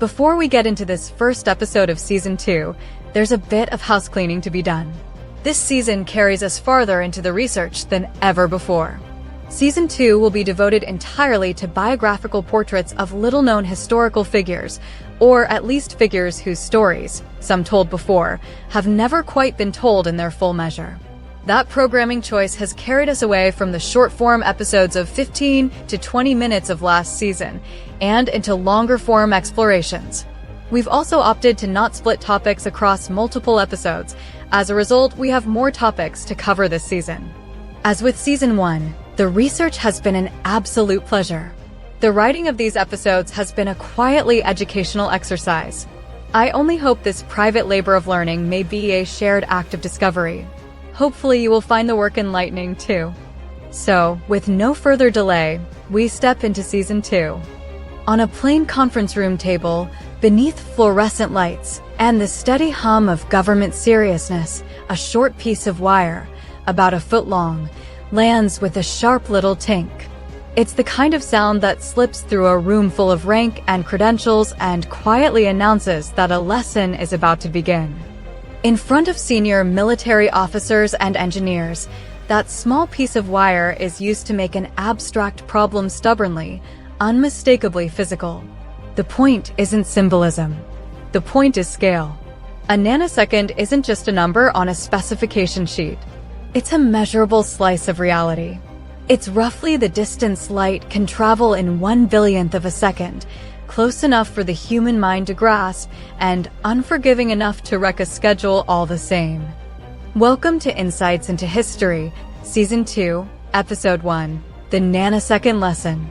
Before we get into this first episode of Season 2, there's a bit of house cleaning to be done. This season carries us farther into the research than ever before. Season 2 will be devoted entirely to biographical portraits of little-known historical figures, or at least figures whose stories, some told before, have never quite been told in their full measure. That programming choice has carried us away from the short-form episodes of 15 to 20 minutes of last season, and into longer-form explorations. We've also opted to not split topics across multiple episodes. As a result, we have more topics to cover this season. As with Season 1, the research has been an absolute pleasure. The writing of these episodes has been a quietly educational exercise. I only hope this private labor of learning may be a shared act of discovery. Hopefully you will find the work enlightening too. So, with no further delay, we step into Season 2. On a plain conference room table, beneath fluorescent lights, and the steady hum of government seriousness, a short piece of wire, about a foot long, lands with a sharp little tink. It's the kind of sound that slips through a room full of rank and credentials and quietly announces that a lesson is about to begin. In front of senior military officers and engineers, that small piece of wire is used to make an abstract problem stubbornly, unmistakably physical. The point isn't symbolism. The point is scale. A nanosecond isn't just a number on a specification sheet. It's a measurable slice of reality. It's roughly the distance light can travel in 1/billionth of a second, close enough for the human mind to grasp, and unforgiving enough to wreck a schedule all the same. Welcome to Insights into History, Season 2, Episode 1, The Nanosecond Lesson.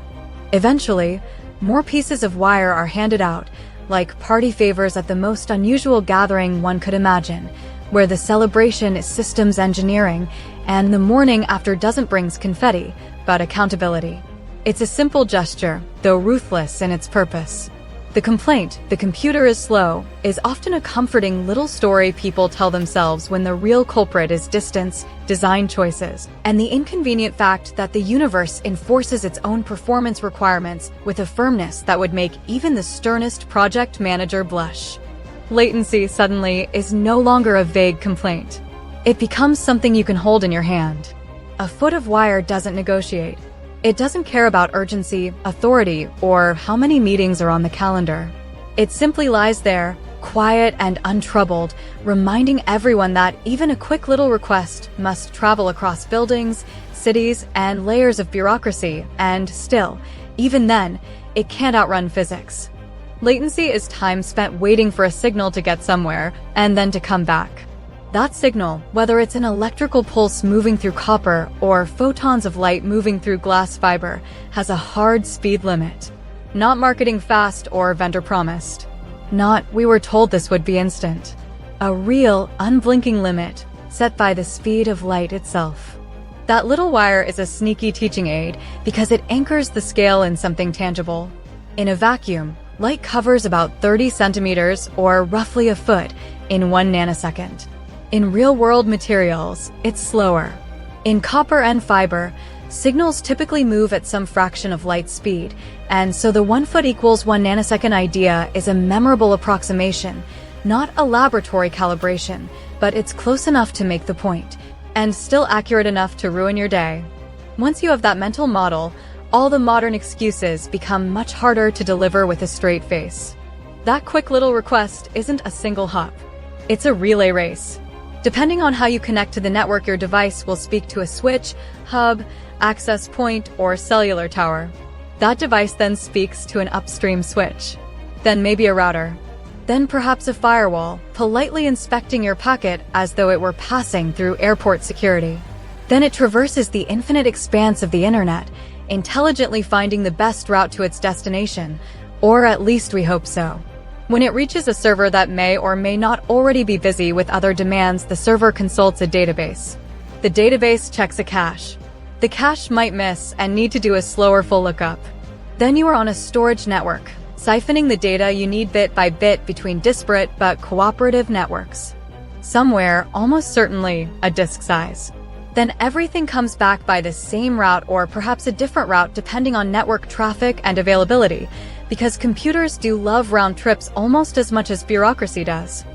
Eventually, more pieces of wire are handed out, like party favors at the most unusual gathering one could imagine, where the celebration is systems engineering, and the morning after doesn't bring confetti, but accountability. It's a simple gesture, though ruthless in its purpose. The complaint, "the computer is slow," is often a comforting little story people tell themselves when the real culprit is distance, design choices, and the inconvenient fact that the universe enforces its own performance requirements with a firmness that would make even the sternest project manager blush. Latency, suddenly, is no longer a vague complaint. It becomes something you can hold in your hand. A foot of wire doesn't negotiate. It doesn't care about urgency, authority, or how many meetings are on the calendar. It simply lies there, quiet and untroubled, reminding everyone that even a quick little request must travel across buildings, cities, and layers of bureaucracy, and still, even then, it can't outrun physics. Latency is time spent waiting for a signal to get somewhere, and then to come back. That signal, whether it's an electrical pulse moving through copper or photons of light moving through glass fiber, has a hard speed limit. Not marketing fast or vendor promised. Not, we were told this would be instant. A real, unblinking limit, set by the speed of light itself. That little wire is a sneaky teaching aid because it anchors the scale in something tangible. In a vacuum, light covers about 30 centimeters, or roughly a foot, in 1 nanosecond. In real-world materials, it's slower. In copper and fiber, signals typically move at some fraction of light speed, and so the 1 foot equals 1 nanosecond idea is a memorable approximation, not a laboratory calibration, but it's close enough to make the point, and still accurate enough to ruin your day. Once you have that mental model, all the modern excuses become much harder to deliver with a straight face. That quick little request isn't a single hop. It's a relay race. Depending on how you connect to the network, your device will speak to a switch, hub, access point, or cellular tower. That device then speaks to an upstream switch. Then maybe a router. Then perhaps a firewall, politely inspecting your packet as though it were passing through airport security. Then it traverses the infinite expanse of the internet, intelligently finding the best route to its destination, or at least we hope so. When it reaches a server that may or may not already be busy with other demands, the server consults a database. The database checks a cache. The cache might miss and need to do a slower full lookup. Then you are on a storage network, siphoning the data you need bit by bit between disparate but cooperative networks. Somewhere, almost certainly, a disk size. Then everything comes back by the same route or perhaps a different route depending on network traffic and availability, because computers do love round trips almost as much as bureaucracy does.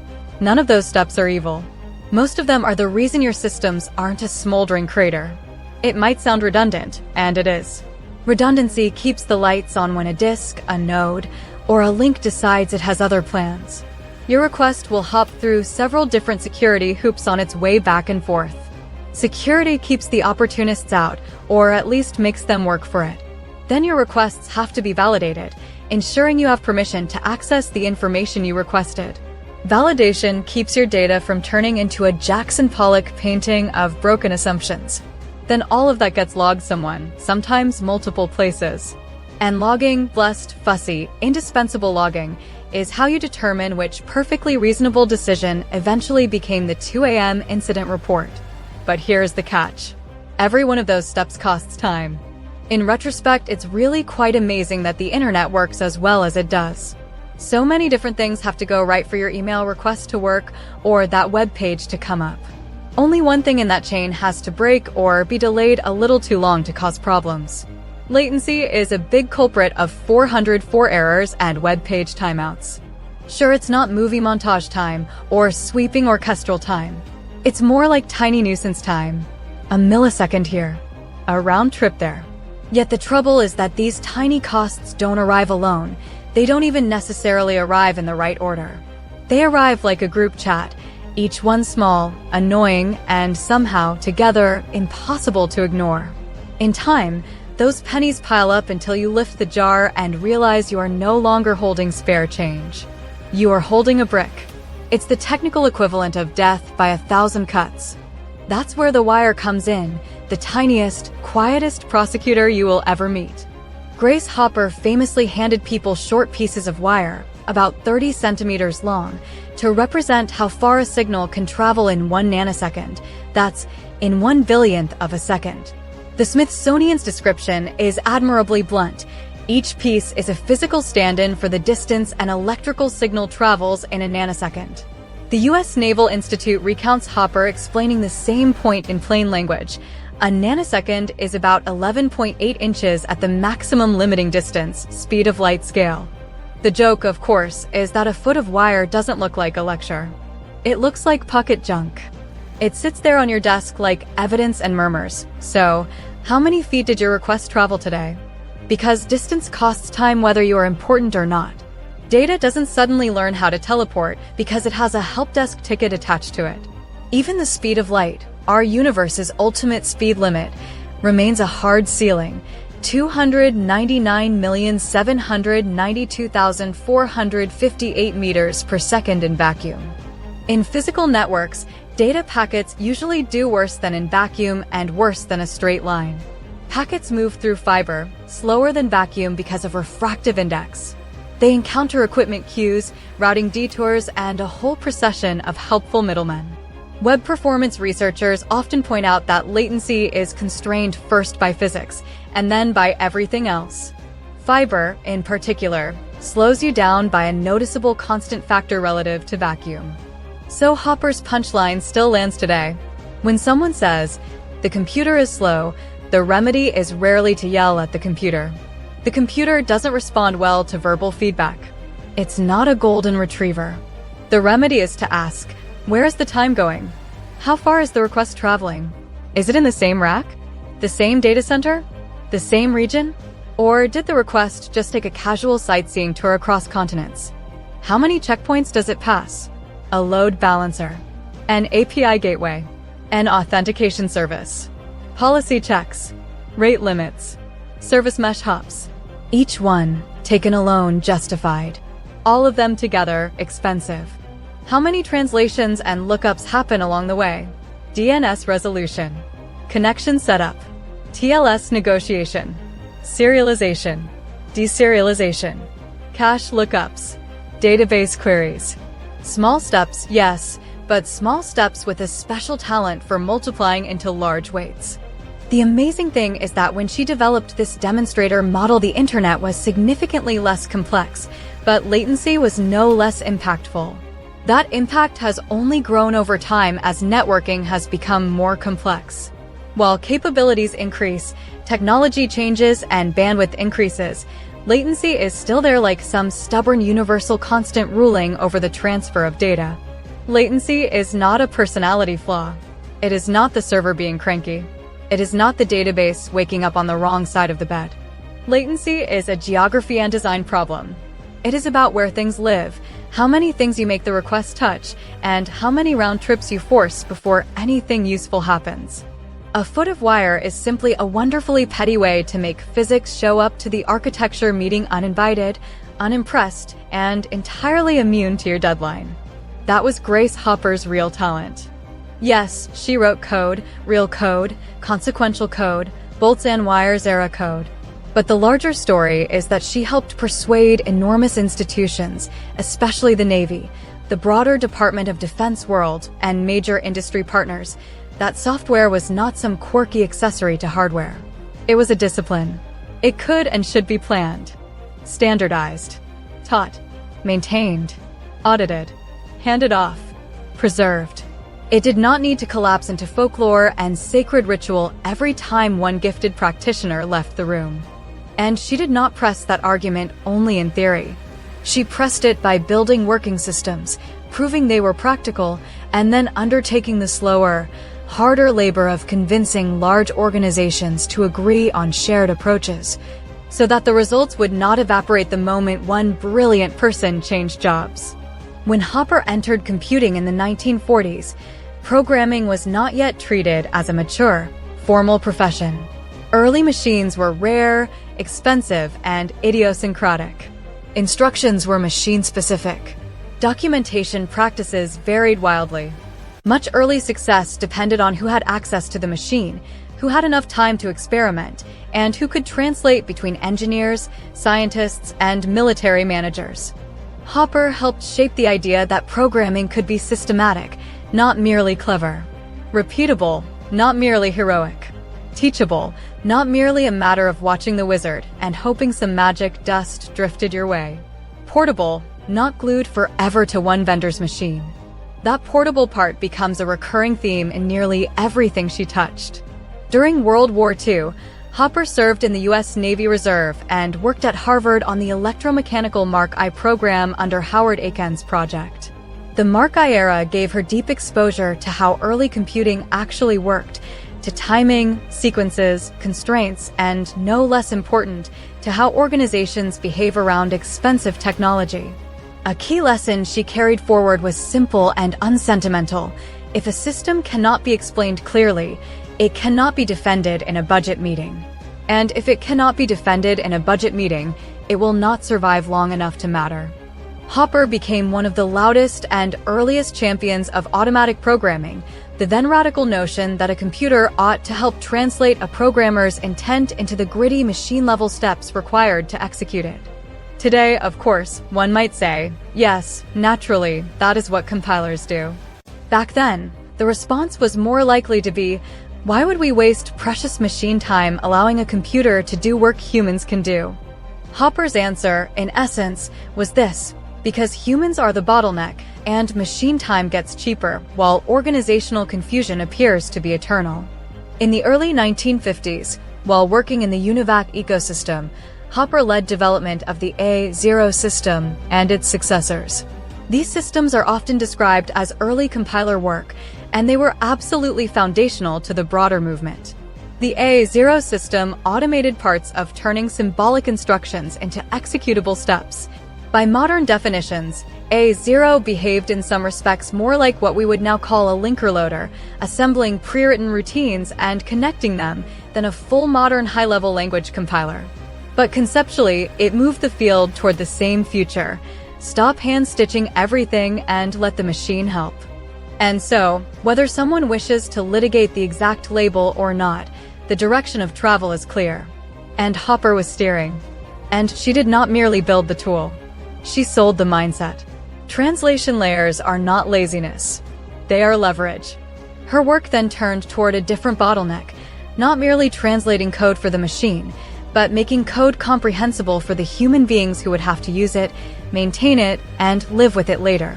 None of those steps are evil. Most of them are the reason your systems aren't a smoldering crater. It might sound redundant, and it is. Redundancy keeps the lights on when a disk, a node, or a link decides it has other plans. Your request will hop through several different security hoops on its way back and forth. Security keeps the opportunists out, or at least makes them work for it. Then your requests have to be validated, ensuring you have permission to access the information you requested. Validation keeps your data from turning into a Jackson Pollock painting of broken assumptions. Then all of that gets logged sometimes multiple places. And logging, blessed, fussy, indispensable logging, is how you determine which perfectly reasonable decision eventually became the 2 a.m. incident report. But here's the catch. Every one of those steps costs time. In retrospect, it's really quite amazing that the internet works as well as it does. So many different things have to go right for your email request to work or that web page to come up. Only one thing in that chain has to break or be delayed a little too long to cause problems. Latency is a big culprit of 404 errors and web page timeouts. Sure, it's not movie montage time or sweeping orchestral time. It's more like tiny nuisance time. A millisecond here, a round trip there. Yet the trouble is that these tiny costs don't arrive alone. They don't even necessarily arrive in the right order. They arrive like a group chat, each one small, annoying, and somehow, together, impossible to ignore. In time, those pennies pile up until you lift the jar and realize you are no longer holding spare change. You are holding a brick. It's the technical equivalent of death by 1,000 cuts. That's where the wire comes in, the tiniest, quietest prosecutor you will ever meet. Grace Hopper famously handed people short pieces of wire, about 30 centimeters long, to represent how far a signal can travel in 1 nanosecond. That's in 1 billionth of a second. The Smithsonian's description is admirably blunt. Each piece is a physical stand-in for the distance an electrical signal travels in a nanosecond. The U.S. Naval Institute recounts Hopper explaining the same point in plain language. A nanosecond is about 11.8 inches at the maximum limiting distance, speed of light scale. The joke, of course, is that a foot of wire doesn't look like a lecture. It looks like pocket junk. It sits there on your desk like evidence and murmurs. So, how many feet did your request travel today? Because distance costs time whether you are important or not. Data doesn't suddenly learn how to teleport because it has a help desk ticket attached to it. Even the speed of light, our universe's ultimate speed limit, remains a hard ceiling, 299,792,458 meters per second in vacuum. In physical networks, data packets usually do worse than in vacuum and worse than a straight line. Packets move through fiber, slower than vacuum because of refractive index. They encounter equipment queues, routing detours, and a whole procession of helpful middlemen. Web performance researchers often point out that latency is constrained first by physics, and then by everything else. Fiber, in particular, slows you down by a noticeable constant factor relative to vacuum. So Hopper's punchline still lands today. When someone says, "The computer is slow," the remedy is rarely to yell at the computer. The computer doesn't respond well to verbal feedback. It's not a golden retriever. The remedy is to ask, where is the time going? How far is the request traveling? Is it in the same rack? The same data center? The same region? Or did the request just take a casual sightseeing tour across continents? How many checkpoints does it pass? A load balancer, an API gateway, an authentication service, policy checks, rate limits, service mesh hops. Each one, taken alone, justified. All of them together, expensive. How many translations and lookups happen along the way? DNS resolution, connection setup, TLS negotiation, serialization, deserialization, cache lookups, database queries. Small steps, yes, but small steps with a special talent for multiplying into large weights. The amazing thing is that when she developed this demonstrator model, the internet was significantly less complex, but latency was no less impactful. That impact has only grown over time as networking has become more complex. While capabilities increase, technology changes, and bandwidth increases, latency is still there like some stubborn universal constant ruling over the transfer of data. Latency is not a personality flaw. It is not the server being cranky. It is not the database waking up on the wrong side of the bed. Latency is a geography and design problem. It is about where things live, how many things you make the request touch, and how many round trips you force before anything useful happens. A foot of wire is simply a wonderfully petty way to make physics show up to the architecture meeting uninvited, unimpressed, and entirely immune to your deadline. That was Grace Hopper's real talent. Yes, she wrote code, real code, consequential code, bolts and wires era code. But the larger story is that she helped persuade enormous institutions, especially the Navy, the broader Department of Defense world, and major industry partners, that software was not some quirky accessory to hardware. It was a discipline. It could and should be planned, standardized, taught, maintained, audited, handed off, preserved. It did not need to collapse into folklore and sacred ritual every time one gifted practitioner left the room. And she did not press that argument only in theory. She pressed it by building working systems, proving they were practical, and then undertaking the slower, harder labor of convincing large organizations to agree on shared approaches, so that the results would not evaporate the moment one brilliant person changed jobs. When Hopper entered computing in the 1940s, programming was not yet treated as a mature, formal profession. Early machines were rare, expensive, and idiosyncratic. Instructions were machine-specific. Documentation practices varied wildly. Much early success depended on who had access to the machine, who had enough time to experiment, and who could translate between engineers, scientists, and military managers. Hopper helped shape the idea that programming could be systematic, not merely clever. Repeatable, not merely heroic. Teachable, not merely a matter of watching the wizard and hoping some magic dust drifted your way. Portable, not glued forever to one vendor's machine. That portable part becomes a recurring theme in nearly everything she touched. During World War II, Hopper served in the U.S. Navy Reserve and worked at Harvard on the electromechanical Mark I program under Howard Aiken's project. The Mark I era gave her deep exposure to how early computing actually worked, to timing, sequences, constraints, and, no less important, to how organizations behave around expensive technology. A key lesson she carried forward was simple and unsentimental. If a system cannot be explained clearly, it cannot be defended in a budget meeting. And if it cannot be defended in a budget meeting, it will not survive long enough to matter. Hopper became one of the loudest and earliest champions of automatic programming, the then radical notion that a computer ought to help translate a programmer's intent into the gritty machine-level steps required to execute it. Today, of course, one might say, yes, naturally, that is what compilers do. Back then, the response was more likely to be, why would we waste precious machine time allowing a computer to do work humans can do? Hopper's answer, in essence, was this: because humans are the bottleneck, and machine time gets cheaper, while organizational confusion appears to be eternal. In the early 1950s, while working in the UNIVAC ecosystem, Hopper led development of the A0 system and its successors. These systems are often described as early compiler work, and they were absolutely foundational to the broader movement. The A0 system automated parts of turning symbolic instructions into executable steps. By modern definitions, A0 behaved in some respects more like what we would now call a linker loader, assembling pre-written routines and connecting them, than a full modern high-level language compiler. But conceptually, it moved the field toward the same future. Stop hand-stitching everything and let the machine help. And so, whether someone wishes to litigate the exact label or not, the direction of travel is clear. And Hopper was steering. And she did not merely build the tool. She sold the mindset. Translation layers are not laziness. They are leverage. Her work then turned toward a different bottleneck, not merely translating code for the machine, but making code comprehensible for the human beings who would have to use it, maintain it, and live with it later.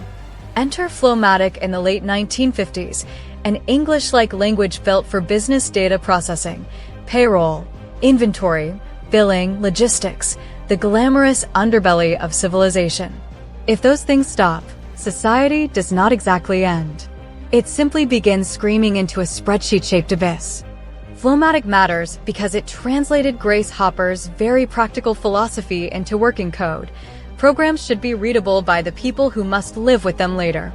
Enter FLOW-MATIC in the late 1950s, an English-like language built for business data processing, payroll, inventory, billing, logistics, the glamorous underbelly of civilization. If those things stop, society does not exactly end. It simply begins screaming into a spreadsheet-shaped abyss. FLOW-MATIC matters because it translated Grace Hopper's very practical philosophy into working code. Programs should be readable by the people who must live with them later.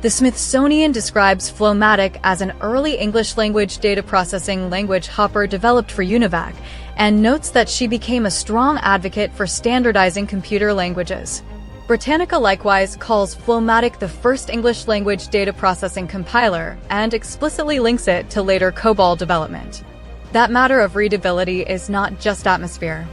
The Smithsonian describes FLOW-MATIC as an early English language data processing language Hopper developed for UNIVAC, and notes that she became a strong advocate for standardizing computer languages. Britannica likewise calls FLOW-MATIC the first English language data processing compiler and explicitly links it to later COBOL development. That matter of readability is not just atmosphere.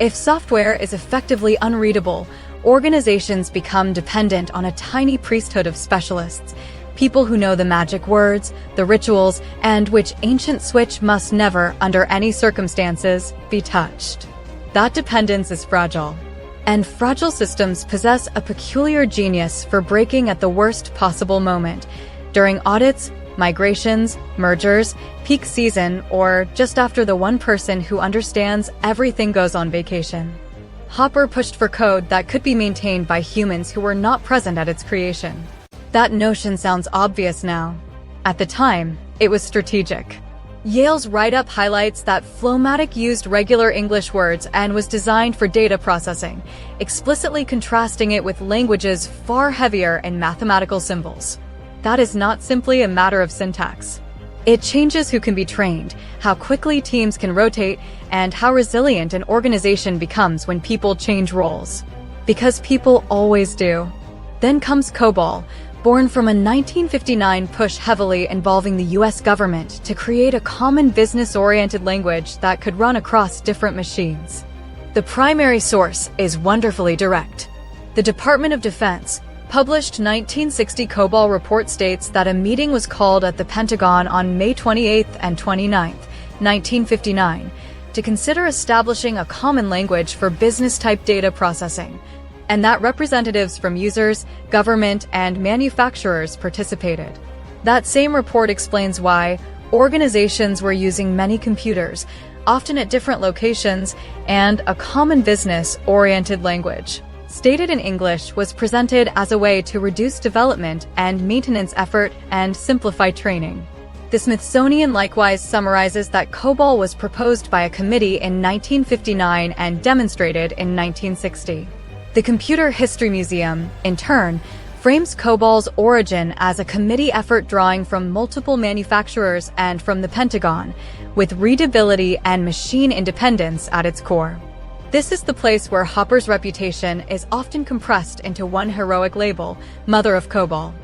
If software is effectively unreadable, organizations become dependent on a tiny priesthood of specialists, people who know the magic words, the rituals, and which ancient switch must never, under any circumstances, be touched. That dependence is fragile. And fragile systems possess a peculiar genius for breaking at the worst possible moment, during audits, migrations, mergers, peak season, or just after the one person who understands everything goes on vacation. Hopper pushed for code that could be maintained by humans who were not present at its creation. That notion sounds obvious now. At the time, it was strategic. Yale's write-up highlights that FLOW-MATIC used regular English words and was designed for data processing, explicitly contrasting it with languages far heavier in mathematical symbols. That is not simply a matter of syntax. It changes who can be trained, how quickly teams can rotate, and how resilient an organization becomes when people change roles. Because people always do. Then comes COBOL, born from a 1959 push heavily involving the US government to create a common business-oriented language that could run across different machines. The primary source is wonderfully direct. The Department of Defense published 1960 COBOL report states that a meeting was called at the Pentagon on May 28 and 29, 1959, to consider establishing a common language for business-type data processing, and that representatives from users, government, and manufacturers participated. That same report explains why organizations were using many computers, often at different locations, and a common business-oriented language, stated in English, was presented as a way to reduce development and maintenance effort and simplify training. The Smithsonian likewise summarizes that COBOL was proposed by a committee in 1959 and demonstrated in 1960. The Computer History Museum, in turn, frames COBOL's origin as a committee effort drawing from multiple manufacturers and from the Pentagon, with readability and machine independence at its core. This is the place where Hopper's reputation is often compressed into one heroic label, Mother of COBOL.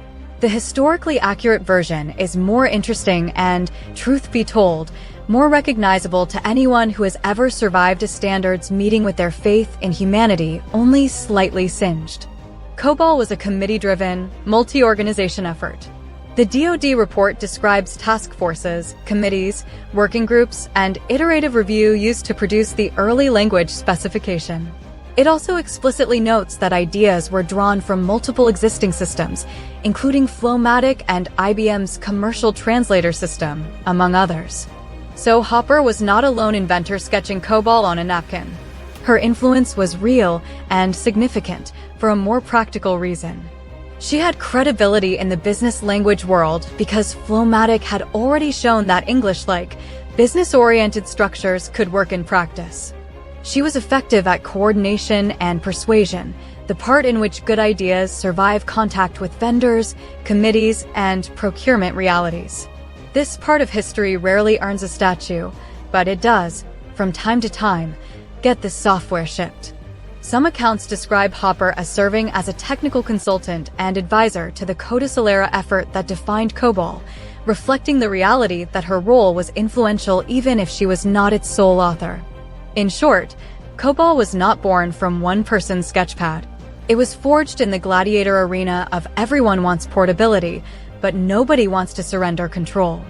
The historically accurate version is more interesting and, truth be told, more recognizable to anyone who has ever survived a standards meeting with their faith in humanity only slightly singed. COBOL was a committee-driven, multi-organization effort. The DoD report describes task forces, committees, working groups, and iterative review used to produce the early language specification. It also explicitly notes that ideas were drawn from multiple existing systems, including FLOW-MATIC and IBM's commercial translator system, among others. So Hopper was not a lone inventor sketching COBOL on a napkin. Her influence was real and significant for a more practical reason. She had credibility in the business language world because FLOW-MATIC had already shown that English-like, business-oriented structures could work in practice. She was effective at coordination and persuasion, the part in which good ideas survive contact with vendors, committees, and procurement realities. This part of history rarely earns a statue, but it does, from time to time, get the software shipped. Some accounts describe Hopper as serving as a technical consultant and advisor to the Codicil-era effort that defined COBOL, reflecting the reality that her role was influential even if she was not its sole author. In short, COBOL was not born from one person's sketchpad. It was forged in the gladiator arena of everyone wants portability, but nobody wants to surrender control.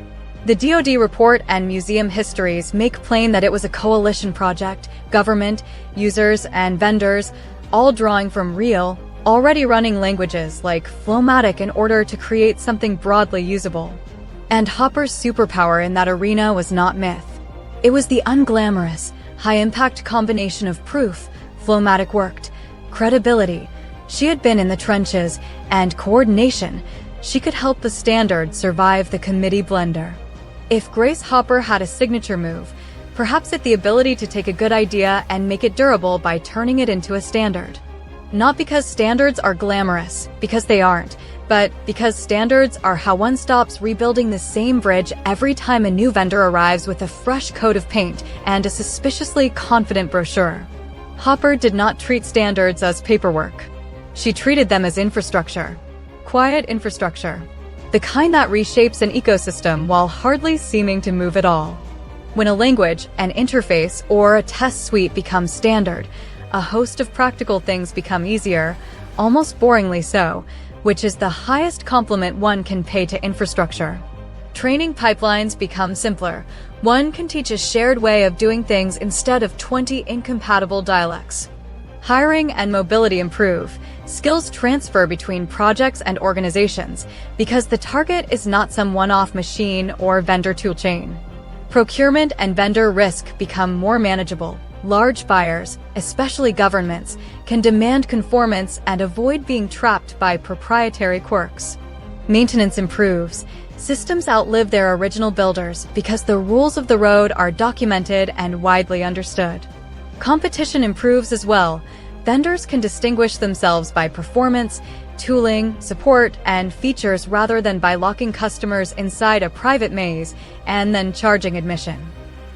The DoD report and museum histories make plain that it was a coalition project, government, users, and vendors, all drawing from real, already running languages like FLOW-MATIC in order to create something broadly usable. And Hopper's superpower in that arena was not myth. It was the unglamorous, high-impact combination of proof, FLOW-MATIC worked, credibility. She had been in the trenches, and coordination. She could help the standard survive the committee blender. If Grace Hopper had a signature move, perhaps it's the ability to take a good idea and make it durable by turning it into a standard. Not because standards are glamorous, because they aren't, but because standards are how one stops rebuilding the same bridge every time a new vendor arrives with a fresh coat of paint and a suspiciously confident brochure. Hopper did not treat standards as paperwork. She treated them as infrastructure. Quiet infrastructure. The kind that reshapes an ecosystem while hardly seeming to move at all. When a language, an interface, or a test suite becomes standard, a host of practical things become easier, almost boringly so, which is the highest compliment one can pay to infrastructure. Training pipelines become simpler. One can teach a shared way of doing things instead of 20 incompatible dialects. Hiring and mobility improve. Skills transfer between projects and organizations because the target is not some one-off machine or vendor toolchain. Procurement and vendor risk become more manageable. Large buyers, especially governments, can demand conformance and avoid being trapped by proprietary quirks. Maintenance improves. Systems outlive their original builders because the rules of the road are documented and widely understood. Competition improves as well. Vendors can distinguish themselves by performance, tooling, support, and features rather than by locking customers inside a private maze and then charging admission.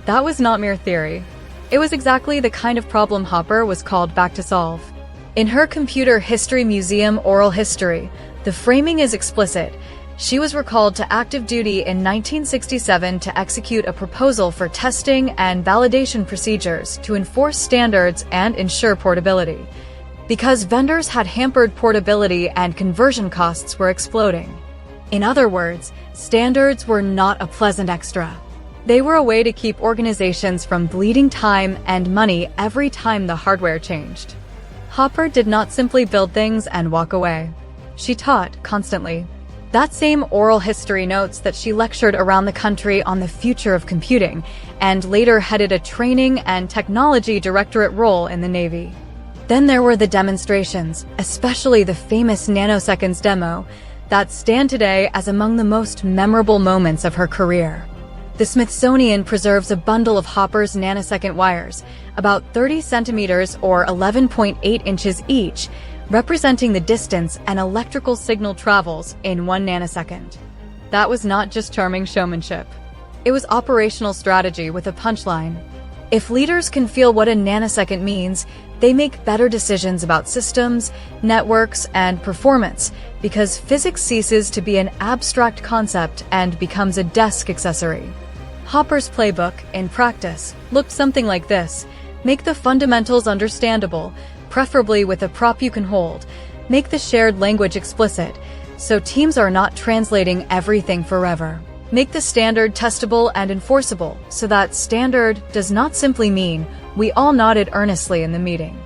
That was not mere theory. It was exactly the kind of problem Hopper was called back to solve. In her Computer History Museum oral history, the framing is explicit. She was recalled to active duty in 1967 to execute a proposal for testing and validation procedures to enforce standards and ensure portability. Because vendors had hampered portability and conversion costs were exploding. In other words, standards were not a pleasant extra. They were a way to keep organizations from bleeding time and money every time the hardware changed. Hopper did not simply build things and walk away. She taught constantly. That same oral history notes that she lectured around the country on the future of computing and later headed a training and technology directorate role in the Navy. Then there were the demonstrations, especially the famous nanoseconds demo, that stand today as among the most memorable moments of her career. The Smithsonian preserves a bundle of Hopper's nanosecond wires, about 30 centimeters or 11.8 inches each, representing the distance an electrical signal travels in 1 nanosecond. That was not just charming showmanship. It was operational strategy with a punchline. If leaders can feel what a nanosecond means, they make better decisions about systems, networks, and performance, because physics ceases to be an abstract concept and becomes a desk accessory. Hopper's playbook, in practice, looked something like this. Make the fundamentals understandable, preferably with a prop you can hold. Make the shared language explicit, so teams are not translating everything forever. Make the standard testable and enforceable, so that standard does not simply mean we all nodded earnestly in the meeting.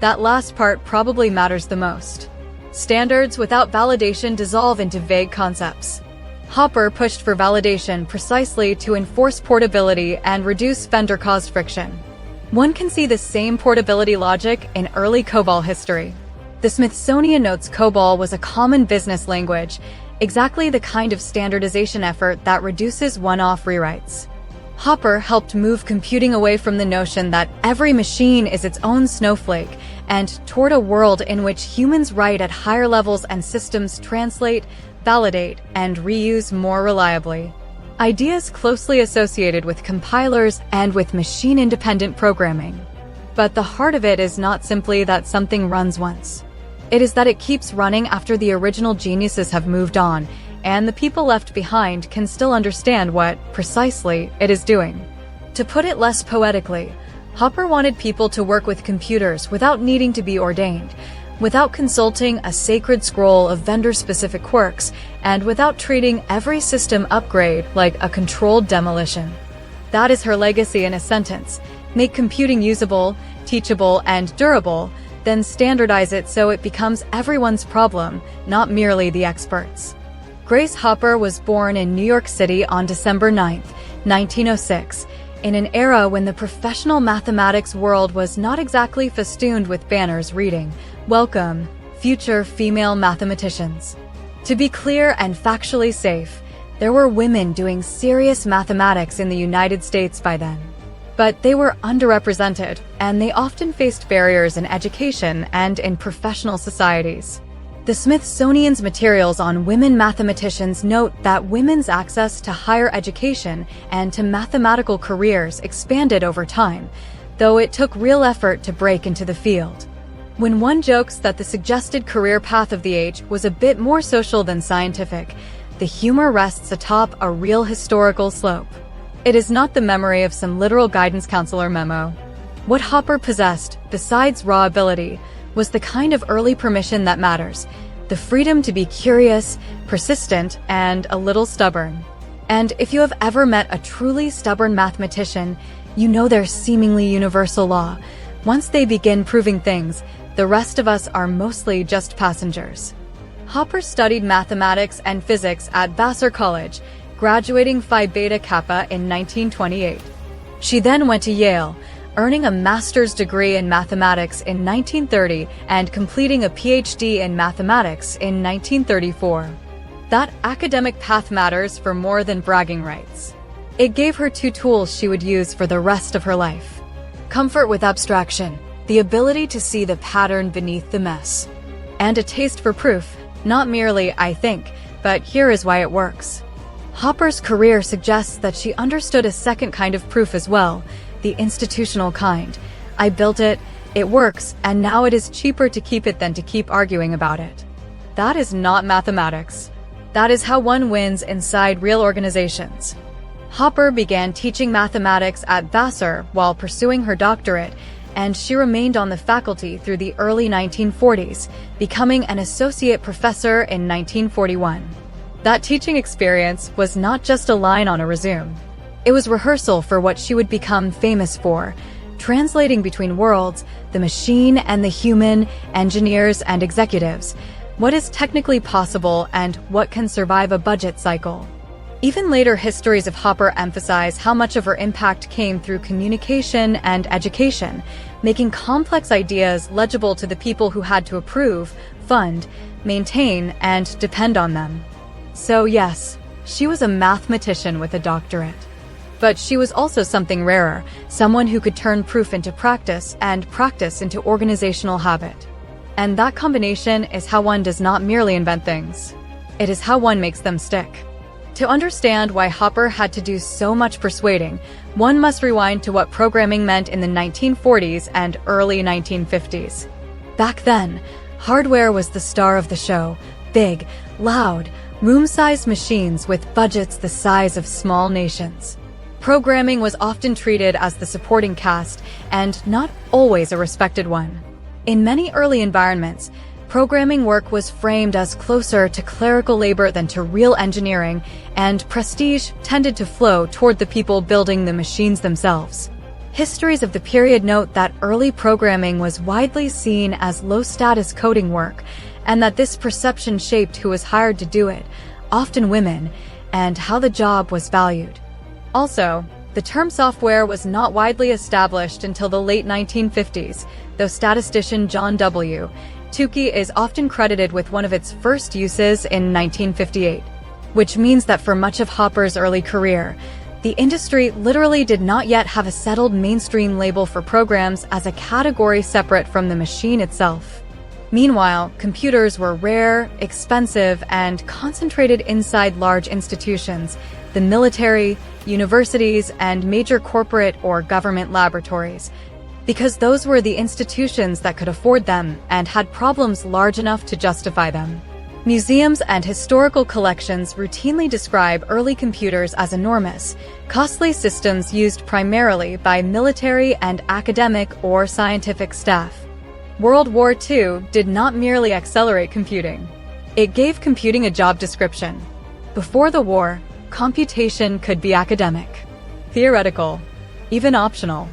That last part probably matters the most. Standards without validation dissolve into vague concepts. Hopper pushed for validation precisely to enforce portability and reduce vendor-caused friction. One can see the same portability logic in early COBOL history. The Smithsonian notes COBOL was a common business language, exactly the kind of standardization effort that reduces one-off rewrites. Hopper helped move computing away from the notion that every machine is its own snowflake and toward a world in which humans write at higher levels and systems translate, validate, and reuse more reliably. Ideas closely associated with compilers and with machine-independent programming. But the heart of it is not simply that something runs once. It is that it keeps running after the original geniuses have moved on, and the people left behind can still understand what, precisely, it is doing. To put it less poetically, Hopper wanted people to work with computers without needing to be ordained, without consulting a sacred scroll of vendor-specific quirks, and without treating every system upgrade like a controlled demolition. That is her legacy in a sentence. Make computing usable, teachable, and durable, then standardize it so it becomes everyone's problem, not merely the experts. Grace Hopper was born in New York City on December 9, 1906, in an era when the professional mathematics world was not exactly festooned with banners reading, "Welcome, future female mathematicians." To be clear and factually safe, there were women doing serious mathematics in the United States by then. But they were underrepresented, and they often faced barriers in education and in professional societies. The Smithsonian's materials on women mathematicians note that women's access to higher education and to mathematical careers expanded over time, though it took real effort to break into the field. When one jokes that the suggested career path of the age was a bit more social than scientific, the humor rests atop a real historical slope. It is not the memory of some literal guidance counselor memo. What Hopper possessed, besides raw ability, was the kind of early permission that matters, the freedom to be curious, persistent, and a little stubborn. And if you have ever met a truly stubborn mathematician, you know their seemingly universal law. Once they begin proving things, the rest of us are mostly just passengers. Hopper studied mathematics and physics at Vassar College, graduating Phi Beta Kappa in 1928. She then went to Yale, earning a master's degree in mathematics in 1930 and completing a PhD in mathematics in 1934. That academic path matters for more than bragging rights. It gave her two tools she would use for the rest of her life: comfort with abstraction, the ability to see the pattern beneath the mess, and a taste for proof, not merely "I think," but "here is why it works." Hopper's career suggests that she understood a second kind of proof as well, the institutional kind. "I built it, it works, and now it is cheaper to keep it than to keep arguing about it." That is not mathematics. That is how one wins inside real organizations. Hopper began teaching mathematics at Vassar while pursuing her doctorate, and she remained on the faculty through the early 1940s, becoming an associate professor in 1941. That teaching experience was not just a line on a resume. It was rehearsal for what she would become famous for, translating between worlds, the machine and the human, engineers and executives, what is technically possible and what can survive a budget cycle. Even later histories of Hopper emphasize how much of her impact came through communication and education, making complex ideas legible to the people who had to approve, fund, maintain, and depend on them. So yes, she was a mathematician with a doctorate. But she was also something rarer, someone who could turn proof into practice and practice into organizational habit. And that combination is how one does not merely invent things. It is how one makes them stick. To understand why Hopper had to do so much persuading, one must rewind to what programming meant in the 1940s and early 1950s. Back then, hardware was the star of the show, big, loud, room-sized machines with budgets the size of small nations. Programming was often treated as the supporting cast and not always a respected one. In many early environments, programming work was framed as closer to clerical labor than to real engineering, and prestige tended to flow toward the people building the machines themselves. Histories of the period note that early programming was widely seen as low-status coding work, and that this perception shaped who was hired to do it, often women, and how the job was valued. Also, the term software was not widely established until the late 1950s, though statistician John W. Tukey is often credited with one of its first uses in 1958, which means that for much of Hopper's early career, the industry literally did not yet have a settled mainstream label for programs as a category separate from the machine itself. Meanwhile, computers were rare, expensive, and concentrated inside large institutions, the military, universities, and major corporate or government laboratories, because those were the institutions that could afford them and had problems large enough to justify them. Museums and historical collections routinely describe early computers as enormous, costly systems used primarily by military and academic or scientific staff. World War II did not merely accelerate computing. It gave computing a job description. Before the war, computation could be academic, theoretical, even optional.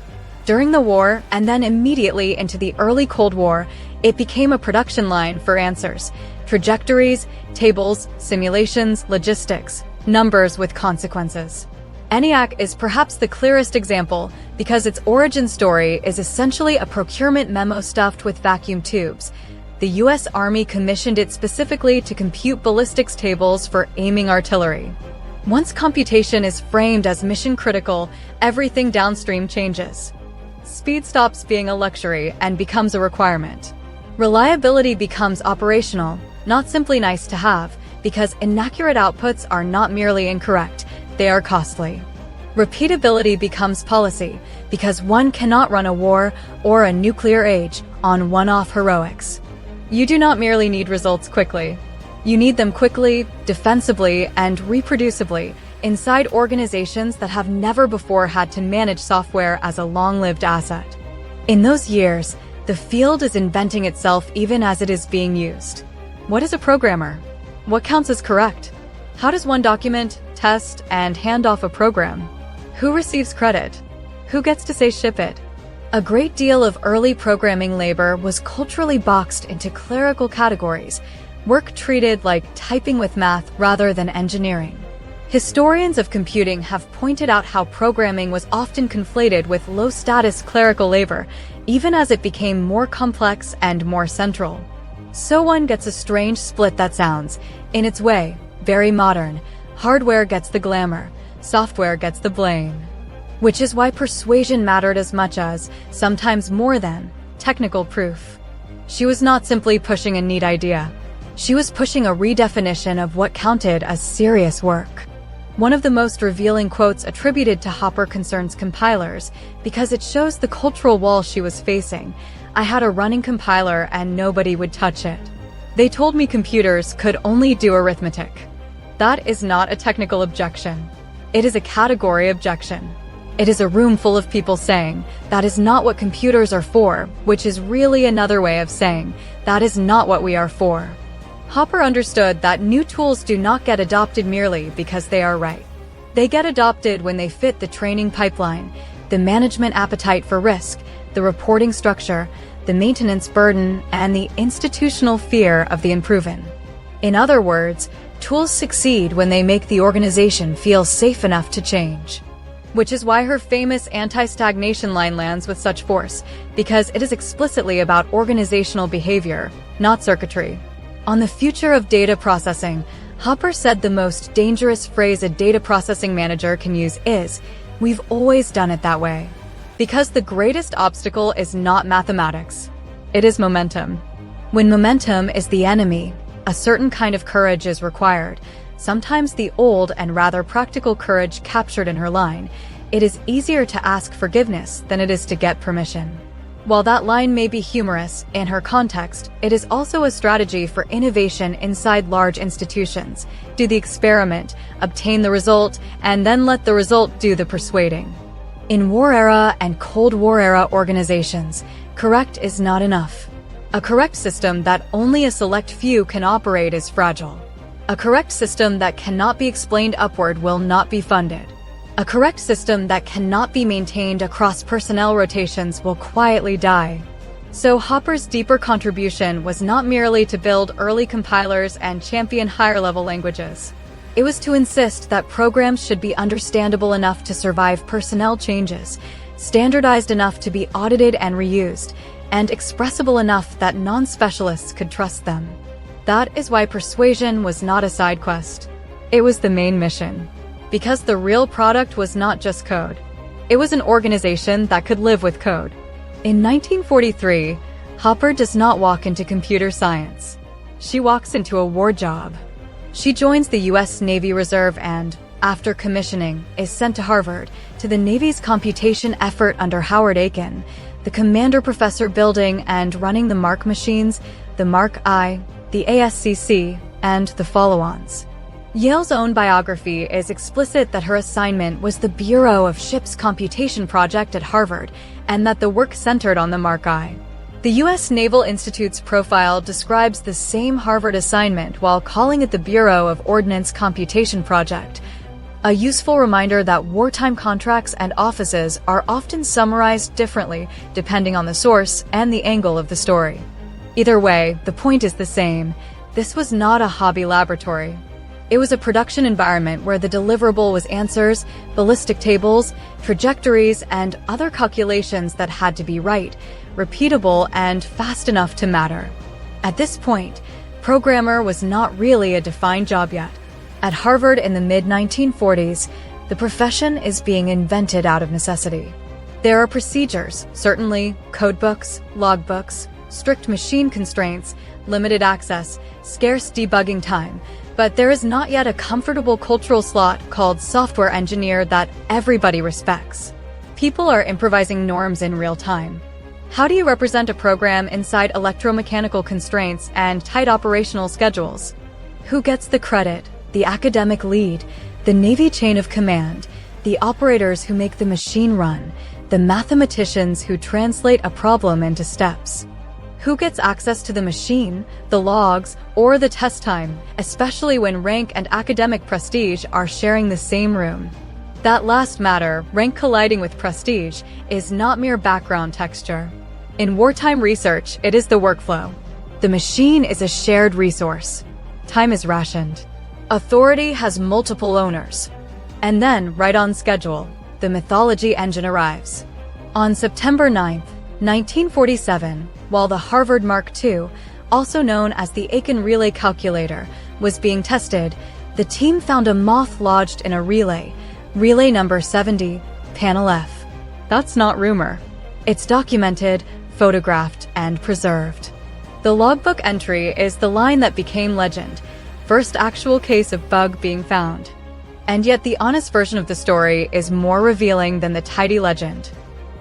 During the war, and then immediately into the early Cold War, it became a production line for answers, trajectories, tables, simulations, logistics, numbers with consequences. ENIAC is perhaps the clearest example because its origin story is essentially a procurement memo stuffed with vacuum tubes. The U.S. Army commissioned it specifically to compute ballistics tables for aiming artillery. Once computation is framed as mission-critical, everything downstream changes. Speed stops being a luxury and becomes a requirement. Reliability becomes operational, not simply nice to have, because inaccurate outputs are not merely incorrect, they are costly. Repeatability becomes policy, because one cannot run a war or a nuclear age on one-off heroics. You do not merely need results quickly. You need them quickly, defensibly, and reproducibly inside organizations that have never before had to manage software as a long-lived asset. In those years, the field is inventing itself even as it is being used. What is a programmer? What counts as correct? How does one document, test, and hand off a program? Who receives credit? Who gets to say ship it? A great deal of early programming labor was culturally boxed into clerical categories, work treated like typing with math rather than engineering. Historians of computing have pointed out how programming was often conflated with low-status clerical labor, even as it became more complex and more central. So one gets a strange split that sounds, in its way, very modern. Hardware gets the glamour, software gets the blame. Which is why persuasion mattered as much as, sometimes more than, technical proof. She was not simply pushing a neat idea. She was pushing a redefinition of what counted as serious work. One of the most revealing quotes attributed to Hopper concerns compilers because it shows the cultural wall she was facing. I had a running compiler and nobody would touch it. They told me computers could only do arithmetic. That is not a technical objection. It is a category objection. It is a room full of people saying, that is not what computers are for, which is really another way of saying, that is not what we are for. Hopper understood that new tools do not get adopted merely because they are right. They get adopted when they fit the training pipeline, the management appetite for risk, the reporting structure, the maintenance burden, and the institutional fear of the unproven. In other words, tools succeed when they make the organization feel safe enough to change. Which is why her famous anti-stagnation line lands with such force, because it is explicitly about organizational behavior, not circuitry. On the future of data processing, Hopper said the most dangerous phrase a data processing manager can use is, "We've always done it that way." Because the greatest obstacle is not mathematics. It is momentum. When momentum is the enemy, a certain kind of courage is required. Sometimes the old and rather practical courage captured in her line, it is easier to ask forgiveness than it is to get permission. While that line may be humorous, in her context, it is also a strategy for innovation inside large institutions. Do the experiment, obtain the result, and then let the result do the persuading. In war era and Cold War era organizations, correct is not enough. A correct system that only a select few can operate is fragile. A correct system that cannot be explained upward will not be funded. A correct system that cannot be maintained across personnel rotations will quietly die. So Hopper's deeper contribution was not merely to build early compilers and champion higher-level languages. It was to insist that programs should be understandable enough to survive personnel changes, standardized enough to be audited and reused, and expressible enough that non-specialists could trust them. That is why persuasion was not a side quest. It was the main mission. Because the real product was not just code. It was an organization that could live with code. In 1943, Hopper does not walk into computer science. She walks into a war job. She joins the U.S. Navy Reserve and, after commissioning, is sent to Harvard, to the Navy's computation effort under Howard Aiken, the commander professor building and running the MARC machines, the MARC I, the ASCC, and the follow-ons. Yale's own biography is explicit that her assignment was the Bureau of Ships Computation Project at Harvard, and that the work centered on the MARC I. The U.S. Naval Institute's profile describes the same Harvard assignment while calling it the Bureau of Ordnance Computation Project. A useful reminder that wartime contracts and offices are often summarized differently depending on the source and the angle of the story. Either way, the point is the same. This was not a hobby laboratory. It was a production environment where the deliverable was answers, ballistic tables, trajectories, and other calculations that had to be right, repeatable, and fast enough to matter. At this point, programmer was not really a defined job yet. At Harvard in the mid-1940s, the profession is being invented out of necessity. There are procedures, certainly, codebooks, logbooks, strict machine constraints, limited access, scarce debugging time, but there is not yet a comfortable cultural slot called software engineer that everybody respects. People are improvising norms in real time. How do you represent a program inside electromechanical constraints and tight operational schedules? Who gets the credit? The academic lead, the Navy chain of command, the operators who make the machine run, the mathematicians who translate a problem into steps. Who gets access to the machine, the logs, or the test time, especially when rank and academic prestige are sharing the same room? That last matter, rank colliding with prestige, is not mere background texture. In wartime research, it is the workflow. The machine is a shared resource. Time is rationed. Authority has multiple owners. And then, right on schedule, the mythology engine arrives. On September 9, 1947, while the Harvard Mark II, also known as the Aiken Relay Calculator, was being tested, the team found a moth lodged in a relay number 70, panel F. That's not rumor. It's documented, photographed, and preserved. The logbook entry is the line that became legend, first actual case of bug being found. And yet the honest version of the story is more revealing than the tidy legend.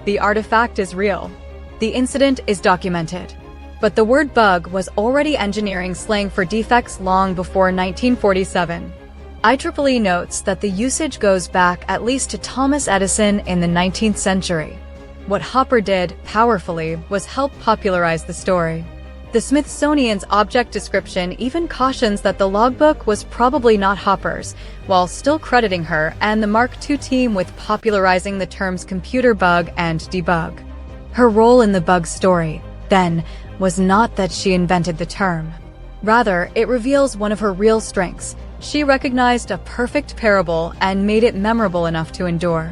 The artifact is real. The incident is documented. But the word bug was already engineering slang for defects long before 1947. IEEE notes that the usage goes back at least to Thomas Edison in the 19th century. What Hopper did, powerfully, was help popularize the story. The Smithsonian's object description even cautions that the logbook was probably not Hopper's, while still crediting her and the Mark II team with popularizing the terms computer bug and debug. Her role in the bug story, then, was not that she invented the term. Rather, it reveals one of her real strengths. She recognized a perfect parable and made it memorable enough to endure.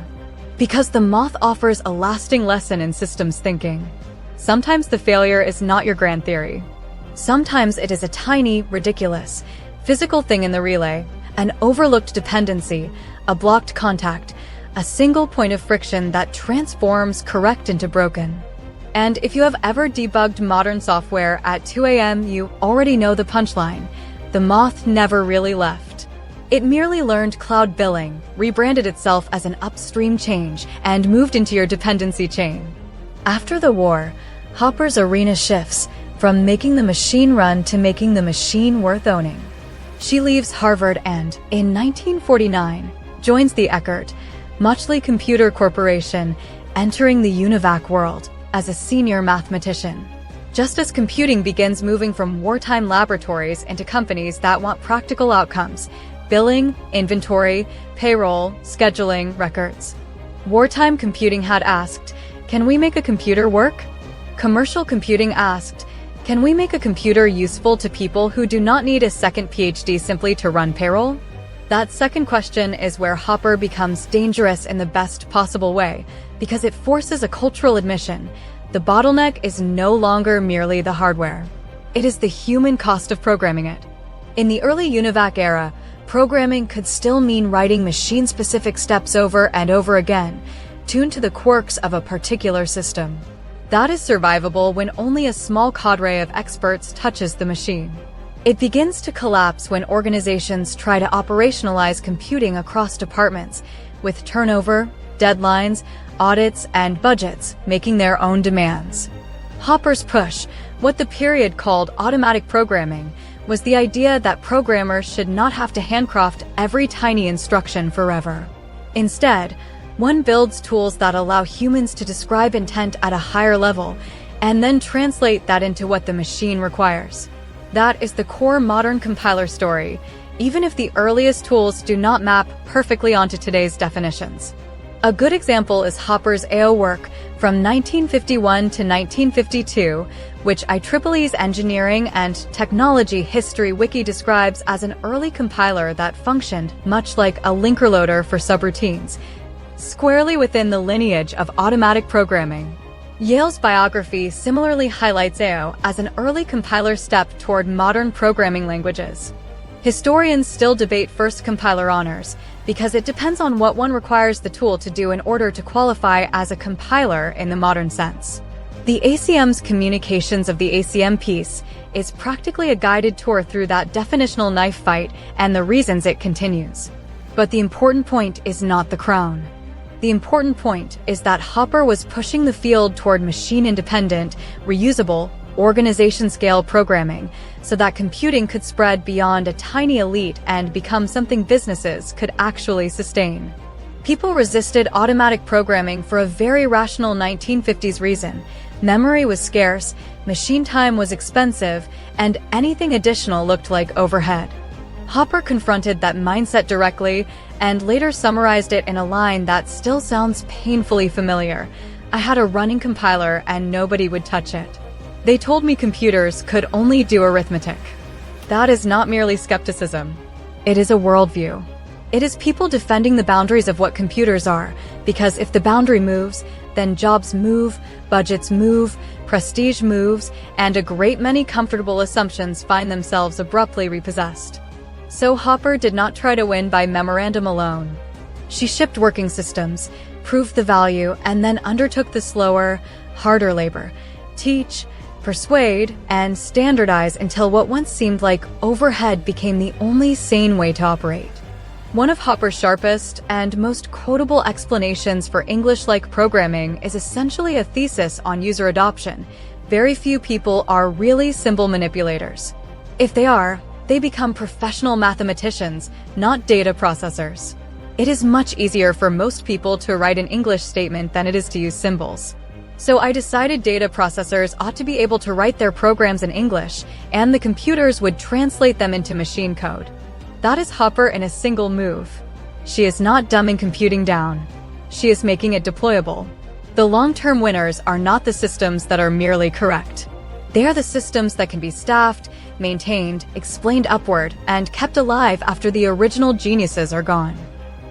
Because the moth offers a lasting lesson in systems thinking. Sometimes the failure is not your grand theory. Sometimes it is a tiny, ridiculous, physical thing in the relay, an overlooked dependency, a blocked contact, a single point of friction that transforms correct into broken. And if you have ever debugged modern software at 2 a.m., you already know the punchline. The moth never really left. It merely learned cloud billing, rebranded itself as an upstream change, and moved into your dependency chain. After the war, Hopper's arena shifts from making the machine run to making the machine worth owning. She leaves Harvard and, in 1949, joins the Eckert, Mauchly Computer Corporation, entering the UNIVAC world as a senior mathematician. Just as computing begins moving from wartime laboratories into companies that want practical outcomes, billing, inventory, payroll, scheduling, records. Wartime computing had asked, "Can we make a computer work?" Commercial computing asked, "Can we make a computer useful to people who do not need a second PhD simply to run payroll?" That second question is where Hopper becomes dangerous in the best possible way, because it forces a cultural admission. The bottleneck is no longer merely the hardware. It is the human cost of programming it. In the early UNIVAC era, programming could still mean writing machine-specific steps over and over again, tuned to the quirks of a particular system. That is survivable when only a small cadre of experts touches the machine. It begins to collapse when organizations try to operationalize computing across departments, with turnover, deadlines, audits, and budgets making their own demands. Hopper's push, what the period called automatic programming, was the idea that programmers should not have to handcraft every tiny instruction forever. Instead, one builds tools that allow humans to describe intent at a higher level and then translate that into what the machine requires. That is the core modern compiler story. even if the earliest tools do not map perfectly onto today's definitions. A good example is Hopper's AO work from 1951 to 1952, which IEEE's Engineering and Technology History Wiki describes as an early compiler that functioned much like a linker loader for subroutines, squarely within the lineage of automatic programming. Yale's biography similarly highlights AO as an early compiler step toward modern programming languages. Historians still debate first compiler honors, because it depends on what one requires the tool to do in order to qualify as a compiler in the modern sense. The ACM's Communications of the ACM piece is practically a guided tour through that definitional knife fight and the reasons it continues. But the important point is not the crown. The important point is that Hopper was pushing the field toward machine-independent, reusable, organization-scale programming so that computing could spread beyond a tiny elite and become something businesses could actually sustain. People resisted automatic programming for a very rational 1950s reason. Memory was scarce, machine time was expensive, and anything additional looked like overhead. Hopper confronted that mindset directly and later summarized it in a line that still sounds painfully familiar. "I had a running compiler and nobody would touch it. They told me computers could only do arithmetic." That is not merely skepticism. It is a worldview. It is people defending the boundaries of what computers are, because if the boundary moves, then jobs move, budgets move, prestige moves, and a great many comfortable assumptions find themselves abruptly repossessed. So Hopper did not try to win by memorandum alone. She shipped working systems, proved the value, and then undertook the slower, harder labor: teach, persuade, and standardize until what once seemed like overhead became the only sane way to operate. One of Hopper's sharpest and most quotable explanations for English-like programming is essentially a thesis on user adoption. Very few people are really symbol manipulators. If they are, they become professional mathematicians, not data processors. It is much easier for most people to write an English statement than it is to use symbols. So I decided data processors ought to be able to write their programs in English, and the computers would translate them into machine code. That is Hopper in a single move. She is not dumbing computing down. She is making it deployable. The long-term winners are not the systems that are merely correct. They are the systems that can be staffed, maintained, explained upward, and kept alive after the original geniuses are gone.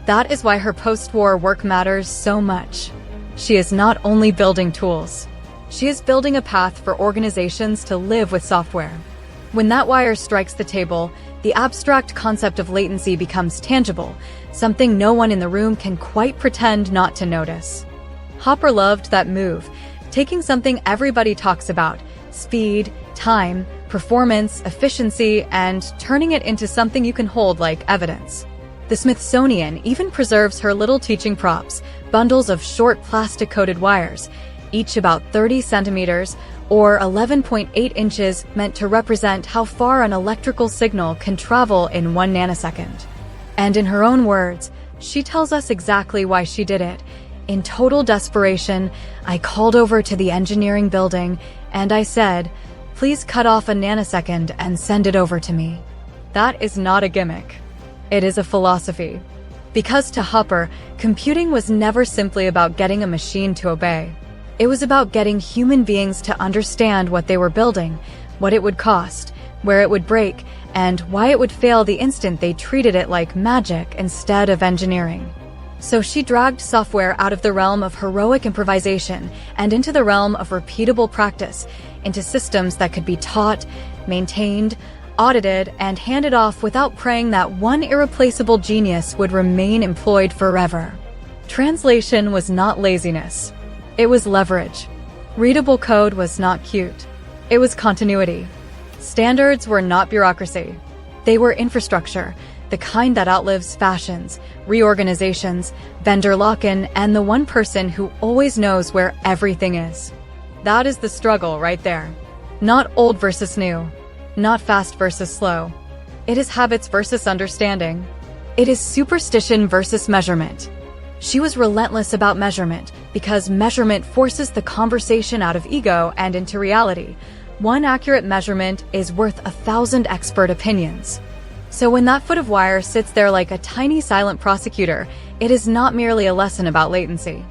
That is why her post-war work matters so much. She is not only building tools. She is building a path for organizations to live with software. When that wire strikes the table, the abstract concept of latency becomes tangible, something no one in the room can quite pretend not to notice. Hopper loved that move, taking something everybody talks about, speed, time, performance, efficiency, and turning it into something you can hold like evidence. The Smithsonian even preserves her little teaching props, bundles of short plastic-coated wires, each about 30 centimeters or 11.8 inches, meant to represent how far an electrical signal can travel in 1 nanosecond. And in her own words, she tells us exactly why she did it. "In total desperation, I called over to the engineering building and I said, 'Please cut off a nanosecond and send it over to me.'" That is not a gimmick. It is a philosophy. Because to Hopper, computing was never simply about getting a machine to obey. It was about getting human beings to understand what they were building, what it would cost, where it would break, and why it would fail the instant they treated it like magic instead of engineering. So she dragged software out of the realm of heroic improvisation and into the realm of repeatable practice, into systems that could be taught, maintained, audited, and handed off without praying that one irreplaceable genius would remain employed forever. Translation was not laziness. It was leverage. Readable code was not cute. It was continuity. Standards were not bureaucracy. They were infrastructure, the kind that outlives fashions, reorganizations, vendor lock-in, and the one person who always knows where everything is. That is the struggle right there. Not old versus new. Not fast versus slow. It is habits versus understanding. It is superstition versus measurement. She was relentless about measurement because measurement forces the conversation out of ego and into reality. One accurate measurement is worth 1,000 expert opinions. So when that foot of wire sits there like a tiny silent prosecutor, it is not merely a lesson about latency.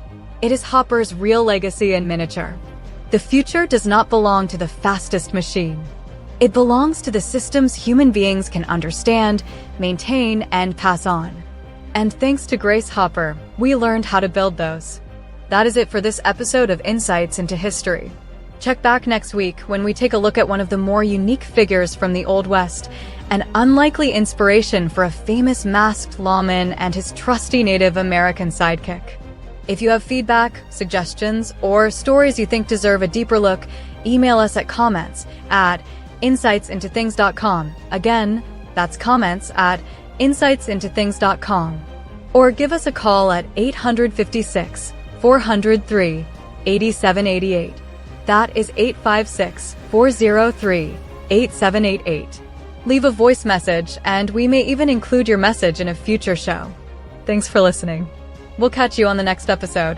It is Hopper's real legacy in miniature. The future does not belong to the fastest machine. It belongs to the systems human beings can understand, maintain, and pass on. And thanks to Grace Hopper, we learned how to build those. That is it for this episode of Insights into History. Check back next week when we take a look at one of the more unique figures from the Old West, an unlikely inspiration for a famous masked lawman and his trusty Native American sidekick. If you have feedback, suggestions, or stories you think deserve a deeper look, email us at comments@insightsintothings.com. Again, that's comments@insightsintothings.com. Or give us a call at 856-403-8788. That is 856-403-8788. Leave a voice message, and we may even include your message in a future show. Thanks for listening. We'll catch you on the next episode.